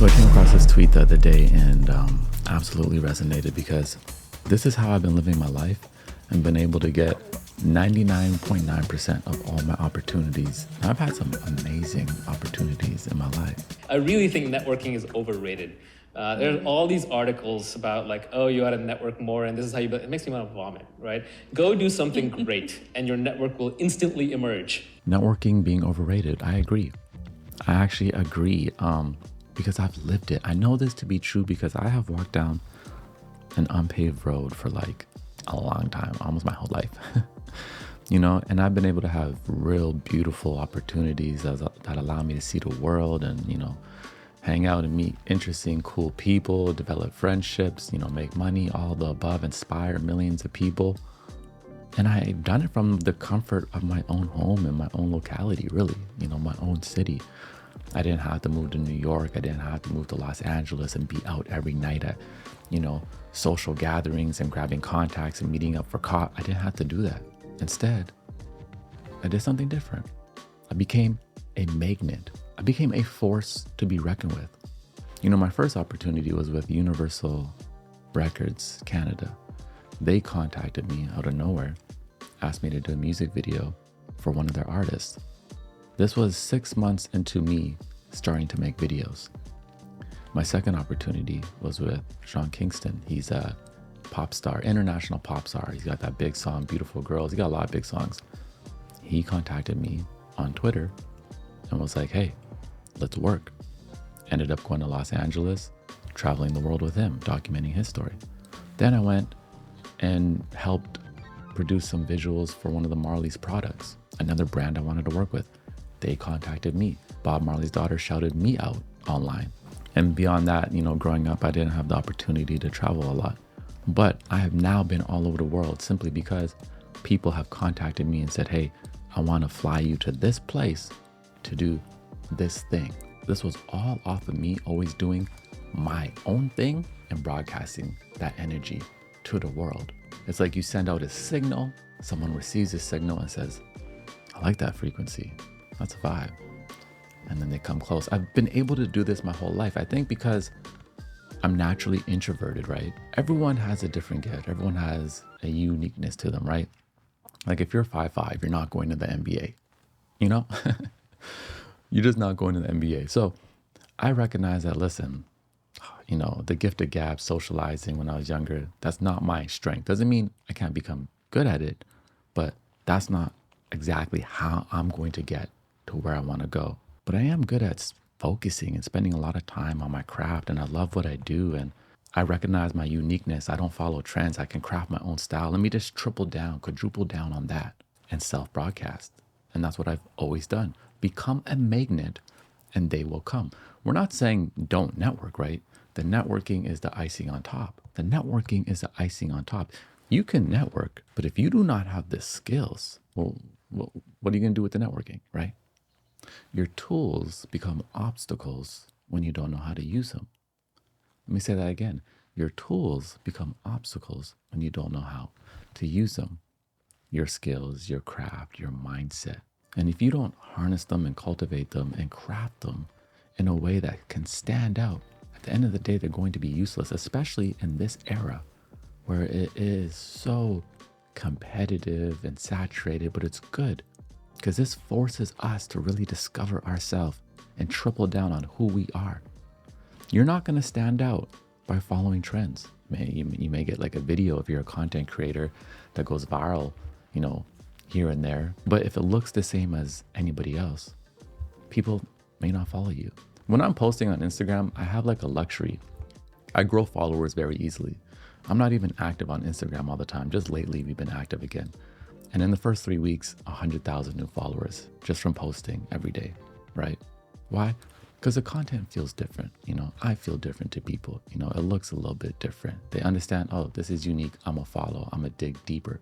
So I came across this tweet the other day and absolutely resonated because this is how I've been living my life and been able to get 99.9% of all my opportunities. And I've had some amazing opportunities in my life. I really think networking is overrated. There are all these articles about like, oh, you gotta network more and this is how you build. It makes me want to vomit, right? Go do something great and your network will instantly emerge. Networking being overrated, I agree. I actually agree because I've lived it. I know this to be true because I have walked down an unpaved road for like a long time, almost my whole life. And I've been able to have real beautiful opportunities that allow me to see the world and, hang out and meet interesting, cool people, develop friendships, make money, all the above, inspire millions of people. And I've done it from the comfort of my own home and my own locality, really, my own city. I didn't have to move to New York. I didn't have to move to Los Angeles and be out every night at, social gatherings and grabbing contacts and meeting up for I didn't have to do that. Instead, I did something different. I became a magnet. I became a force to be reckoned with. My first opportunity was with Universal Records Canada. They contacted me out of nowhere, asked me to do a music video for one of their artists. This was 6 months into me starting to make videos. My second opportunity was with Sean Kingston. He's a pop star, international pop star. He's got that big song, Beautiful Girls. He got a lot of big songs. He contacted me on Twitter and was like, hey, let's work. Ended up going to Los Angeles, traveling the world with him, documenting his story. Then I went and helped produce some visuals for one of the Marley's products, another brand I wanted to work with. They contacted me. Bob Marley's daughter shouted me out online. And beyond that, growing up, I didn't have the opportunity to travel a lot. But I have now been all over the world simply because people have contacted me and said, hey, I want to fly you to this place to do this thing. This was all off of me always doing my own thing and broadcasting that energy to the world. It's like you send out a signal, someone receives a signal and says, I like that frequency. That's a vibe. And then they come close. I've been able to do this my whole life. I think because I'm naturally introverted, right? Everyone has a different gift. Everyone has a uniqueness to them, right? Like if you're 5'5", you're not going to the NBA, You're just not going to the NBA. So I recognize that, listen, the gift of gab, socializing when I was younger, that's not my strength. Doesn't mean I can't become good at it, but that's not exactly how I'm going to get to where I want to go. But I am good at focusing and spending a lot of time on my craft, and I love what I do. And I recognize my uniqueness. I don't follow trends. I can craft my own style. Let me just triple down, quadruple down on that and self-broadcast. And that's what I've always done. Become a magnet and they will come. We're not saying don't network, right? The networking is the icing on top. The networking is the icing on top. You can network, but if you do not have the skills, well, what are you going to do with the networking, right? Your tools become obstacles when you don't know how to use them. Let me say that again. Your tools become obstacles when you don't know how to use them. Your skills, your craft, your mindset. And if you don't harness them and cultivate them and craft them in a way that can stand out, at the end of the day, they're going to be useless, especially in this era where it is so competitive and saturated, but it's good because this forces us to really discover ourselves and triple down on who we are. You're not going to stand out by following trends. You may get like a video if you're a content creator that goes viral, here and there. But if it looks the same as anybody else, people may not follow you. When I'm posting on Instagram, I have like a luxury. I grow followers very easily. I'm not even active on Instagram all the time. Just lately, we've been active again. And in the first 3 weeks, 100,000 new followers just from posting every day, right? Why? Because the content feels different. I feel different to people. It looks a little bit different. They understand, oh, this is unique. I'm gonna follow. I'm gonna dig deeper.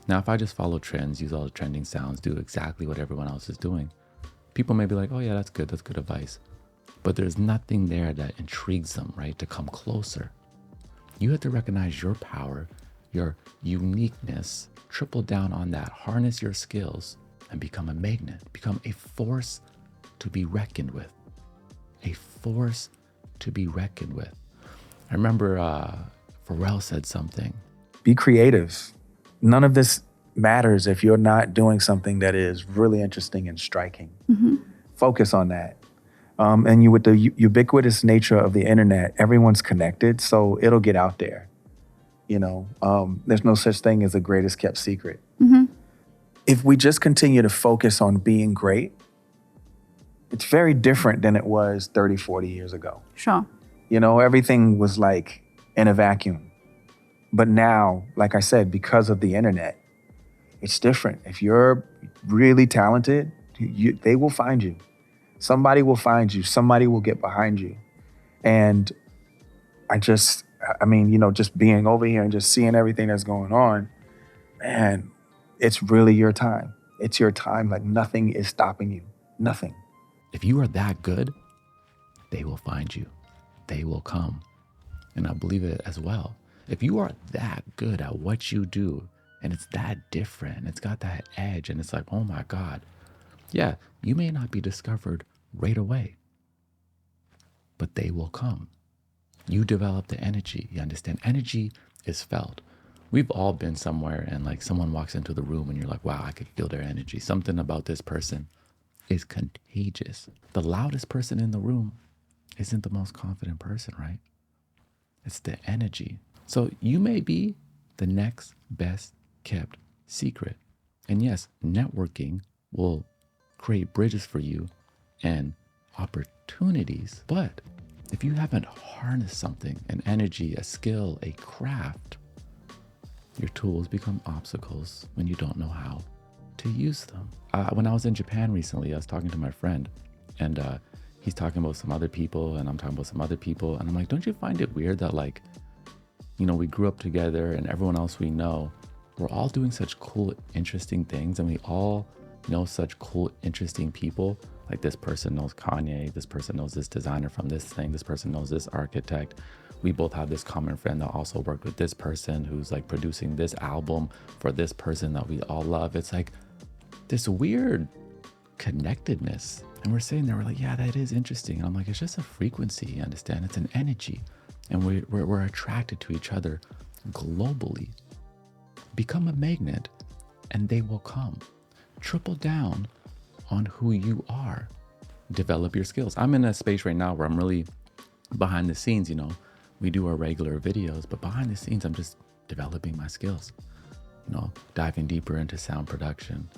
Now, if I just follow trends, use all the trending sounds, do exactly what everyone else is doing, people may be like, oh yeah, that's good advice. But there's nothing there that intrigues them, right? To come closer. You have to recognize your power, your uniqueness, triple down on that, harness your skills, and become a magnet, become a force to be reckoned with, a force to be reckoned with. I remember Pharrell said something. Be creative. None of this matters if you're not doing something that is really interesting and striking. Focus on that. And with the ubiquitous nature of the internet, everyone's connected, so it'll get out there. There's no such thing as a greatest kept secret. If we just continue to focus on being great, it's very different than it was 30, 40 years ago. Sure. Everything was like in a vacuum. But now, like I said, because of the internet, it's different. If you're really talented, they will find you. Somebody will find you. Somebody will get behind you. And just being over here and just seeing everything that's going on, man, it's really your time. It's your time. Like nothing is stopping you. Nothing. If you are that good, they will find you. They will come. And I believe it as well. If you are that good at what you do and it's that different, it's got that edge and it's like, oh my God, yeah, you may not be discovered right away, but they will come. You develop the energy. You understand? Energy is felt. We've all been somewhere and like someone walks into the room and you're like, wow, I could feel their energy. Something about this person is contagious. The loudest person in the room isn't the most confident person, right? It's the energy. So you may be the next best kept secret. And yes, networking will create bridges for you and opportunities. But if you haven't harnessed something, an energy, a skill, a craft, your tools become obstacles when you don't know how to use them. When I was in Japan recently, I was talking to my friend and he's talking about some other people and I'm talking about some other people. And I'm like, don't you find it weird that we grew up together and everyone else we know, we're all doing such cool, interesting things and we all know such cool, interesting people. Like this person knows Kanye, this person knows this designer from this thing, this person knows this architect. We both have this common friend that also worked with this person who's like producing this album for this person that we all love. It's like this weird connectedness. And we're sitting there, we're like, yeah, that is interesting. And I'm like, it's just a frequency, you understand? It's an energy. And we're attracted to each other globally. Become a magnet and they will come. Triple down on who you are. Develop your skills. I'm in a space right now where I'm really behind the scenes, we do our regular videos, but behind the scenes, I'm just developing my skills, diving deeper into sound production,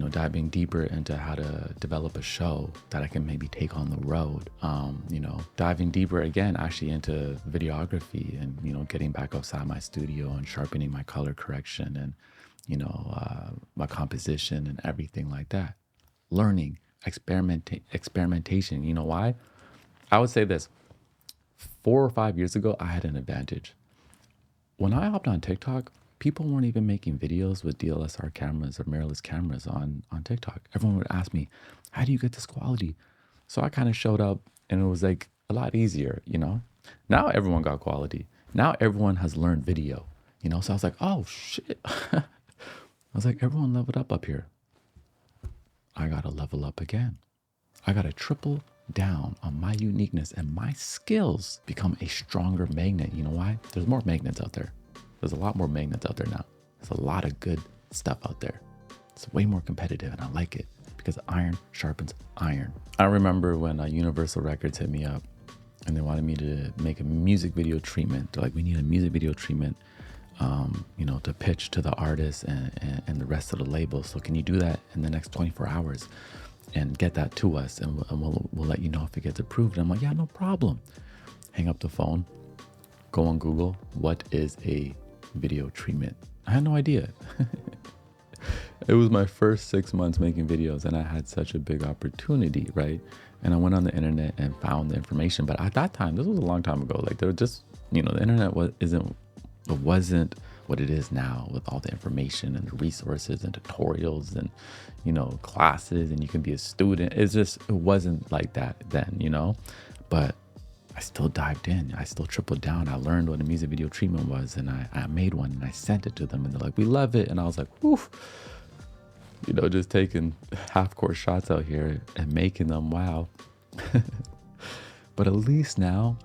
diving deeper into how to develop a show that I can maybe take on the road, diving deeper again, actually into videography and, getting back outside my studio and sharpening my color correction and, my composition and everything like that. Learning, experimentation. You know why? I would say this, 4 or 5 years ago, I had an advantage. When I hopped on TikTok, people weren't even making videos with DSLR cameras or mirrorless cameras on TikTok. Everyone would ask me, how do you get this quality? So I kind of showed up and it was like a lot easier, Now everyone got quality. Now everyone has learned video, So I was like, oh shit. I was like, everyone leveled up here. I got to level up again. I got to triple down on my uniqueness and my skills become a stronger magnet. You know why? There's more magnets out there. There's a lot more magnets out there now. There's a lot of good stuff out there. It's way more competitive and I like it because iron sharpens iron. I remember when Universal Records hit me up and they wanted me to make a music video treatment. They're like, we need a music video treatment, to pitch to the artists and the rest of the labels. So can you do that in the next 24 hours and get that to us? And we'll let you know if it gets approved. And I'm like, yeah, no problem. Hang up the phone, go on Google. What is a video treatment? I had no idea. It was my first 6 months making videos and I had such a big opportunity, right? And I went on the internet and found the information. But at that time, this was a long time ago. Like there was just, the internet wasn't what it is now with all the information and the resources and tutorials and, classes and you can be a student. It wasn't like that then, but I still dived in. I still tripled down. I learned what a music video treatment was and I made one and I sent it to them and they're like, we love it. And I was like, woof, just taking half-court shots out here and making them wow. But at least now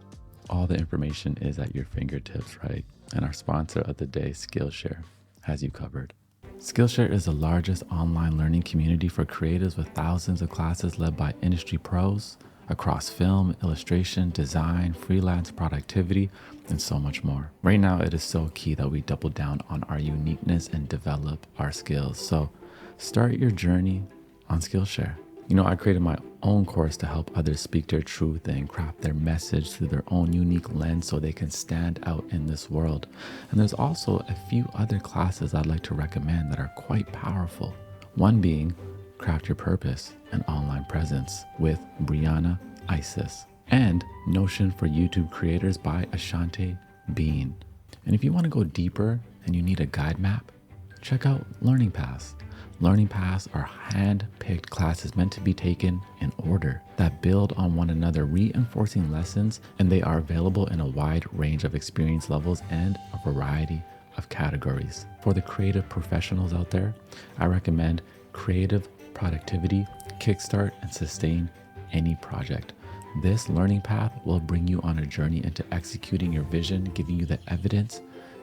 all the information is at your fingertips, right? And our sponsor of the day, Skillshare, has you covered. Skillshare is the largest online learning community for creatives with thousands of classes led by industry pros across film, illustration, design, freelance productivity, and so much more. Right now, it is so key that we double down on our uniqueness and develop our skills. So start your journey on Skillshare. You know, I created my own course to help others speak their truth and craft their message through their own unique lens so they can stand out in this world. And there's also a few other classes I'd like to recommend that are quite powerful. One being Craft Your Purpose, an online presence with Brianna Isis, and Notion for YouTube Creators by Ashante Bean. And if you want to go deeper and you need a guide map, check out Learning Paths. Learning Paths are hand-picked classes meant to be taken in order that build on one another, reinforcing lessons, and they are available in a wide range of experience levels and a variety of categories. For the creative professionals out there, I recommend Creative Productivity, Kickstart and Sustain Any Project. This learning path will bring you on a journey into executing your vision, giving you the evidence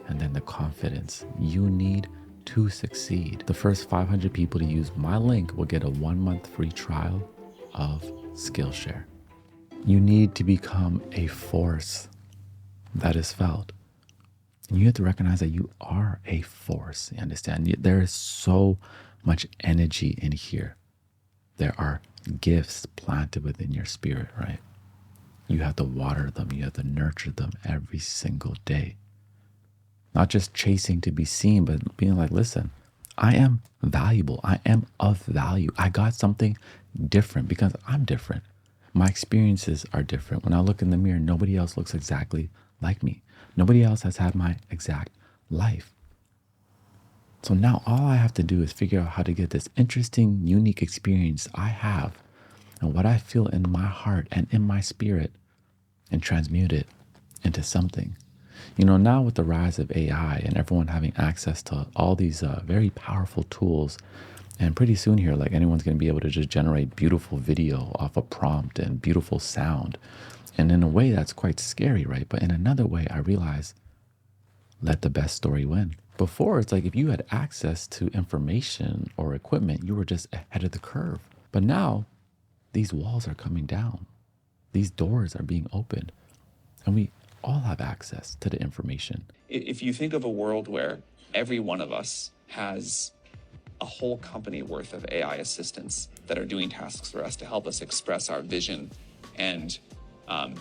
and then the confidence you need to succeed. The first 500 people to use my link will get a 1-month free trial of Skillshare. You need to become a force that is felt. And you have to recognize that you are a force. You understand? There is so much energy in here. There are gifts planted within your spirit, right? You have to water them. You have to nurture them every single day. Not just chasing to be seen, but being like, listen, I am valuable. I am of value. I got something different because I'm different. My experiences are different. When I look in the mirror, nobody else looks exactly like me. Nobody else has had my exact life. So now all I have to do is figure out how to get this interesting, unique experience I have and what I feel in my heart and in my spirit and transmute it into something. You know, now with the rise of AI and everyone having access to all these very powerful tools, and pretty soon here, like anyone's going to be able to just generate beautiful video off a prompt and beautiful sound. And in a way that's quite scary, right? But in another way, I realize, let the best story win. Before, it's like if you had access to information or equipment, you were just ahead of the curve. But now these walls are coming down. These doors are being opened. And we all have access to the information. If you think of a world where every one of us has a whole company worth of AI assistants that are doing tasks for us to help us express our vision and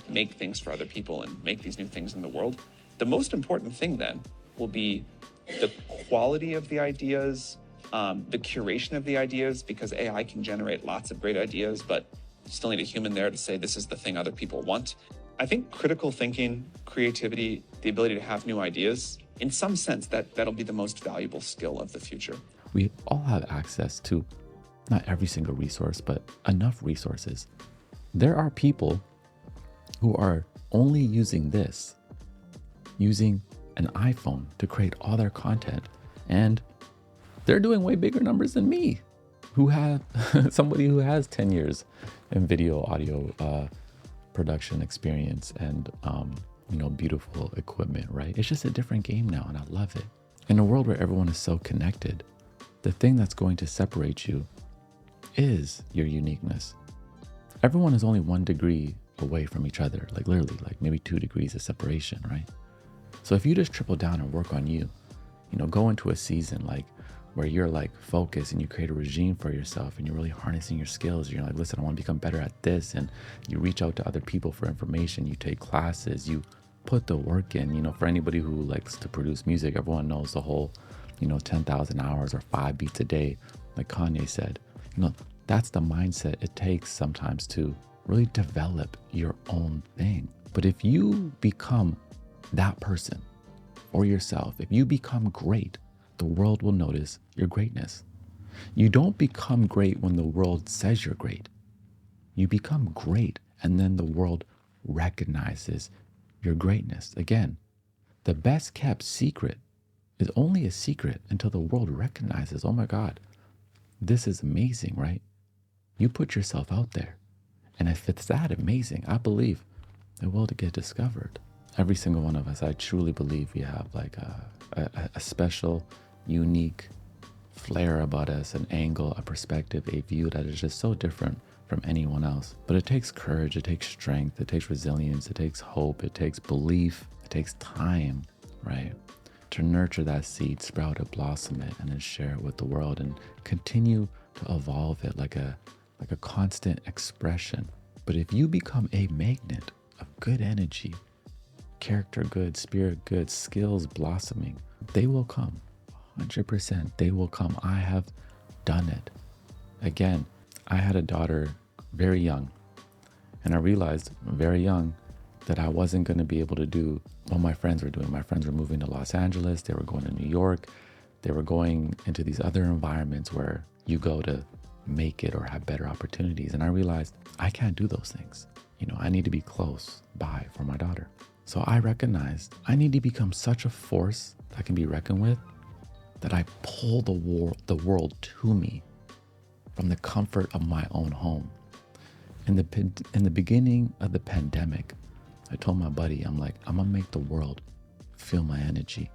make things for other people and make these new things in the world, the most important thing then will be the quality of the ideas, the curation of the ideas, because AI can generate lots of great ideas, but you still need a human there to say this is the thing other people want. I think critical thinking, creativity, the ability to have new ideas, in some sense, that'll be the most valuable skill of the future. We all have access to not every single resource, but enough resources. There are people who are only using using an iPhone to create all their content. And they're doing way bigger numbers than me, who have somebody who has 10 years in video, audio, production experience and, beautiful equipment, right? It's just a different game now, and I love it. In a world where everyone is so connected, the thing that's going to separate you is your uniqueness. Everyone is only 1 degree away from each other, like literally, like maybe 2 degrees of separation, right? So if you just triple down and work on you, go into a season like where you're like focused and you create a regime for yourself and you're really harnessing your skills. You're like, listen, I want to become better at this. And you reach out to other people for information. You take classes, you put the work in. For anybody who likes to produce music, everyone knows the whole, 10,000 hours or 5 beats a day, like Kanye said. That's the mindset it takes sometimes to really develop your own thing. But if you become that person or yourself, if you become great, the world will notice your greatness. You don't become great when the world says you're great. You become great, and then the world recognizes your greatness. Again, the best kept secret is only a secret until the world recognizes, oh my God, this is amazing, right? You put yourself out there. And if it's that amazing, I believe it will get discovered. Every single one of us, I truly believe we have like a special, unique flair about us, an angle, a perspective, a view that is just so different from anyone else. But it takes courage, it takes strength, it takes resilience, it takes hope, it takes belief, it takes time, right? To nurture that seed, sprout it, blossom it, and then share it with the world and continue to evolve it like a constant expression. But if you become a magnet of good energy, character good, spirit good, skills blossoming, they will come. 100%, they will come. I have done it. Again, I had a daughter very young, and I realized very young that I wasn't going to be able to do what my friends were doing. My friends were moving to Los Angeles, they were going to New York, they were going into these other environments where you go to make it or have better opportunities. And I realized I can't do those things. You know, I need to be close by for my daughter. So I recognized I need to become such a force that can be reckoned with, that I pull the world to me from the comfort of my own home. In the beginning of the pandemic, I told my buddy, I'm like, I'm gonna make the world feel my energy.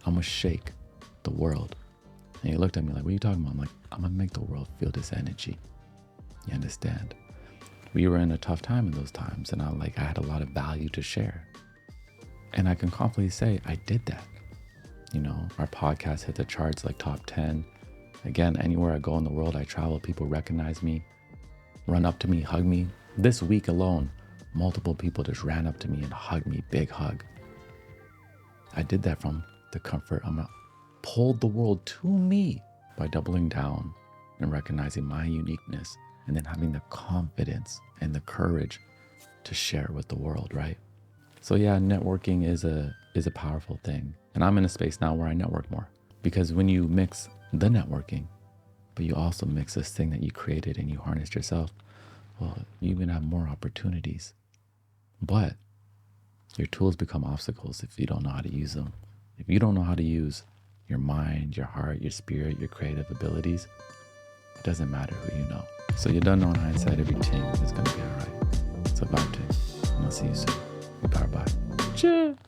I'm gonna shake the world. And he looked at me like, what are you talking about? I'm like, I'm gonna make the world feel this energy. You understand? We were in a tough time in those times, and I had a lot of value to share. And I can confidently say I did that. You know, our podcast hit the charts like top 10. Again, anywhere I go in the world, I travel, people recognize me, run up to me, hug me. This week alone, multiple people just ran up to me and hugged me, big hug. I did that from the comfort. Pulled the world to me by doubling down and recognizing my uniqueness, and then having the confidence and the courage to share it with the world, right? So yeah, networking is a powerful thing. And I'm in a space now where I network more, because when you mix the networking, but you also mix this thing that you created and you harnessed yourself, well, you even have more opportunities. But your tools become obstacles if you don't know how to use them. If you don't know how to use your mind, your heart, your spirit, your creative abilities, it doesn't matter who you know. So you don't know in hindsight, every ting is gonna be all right. It's a vibe ting. And I'll see you soon. Bye bye. Cheers.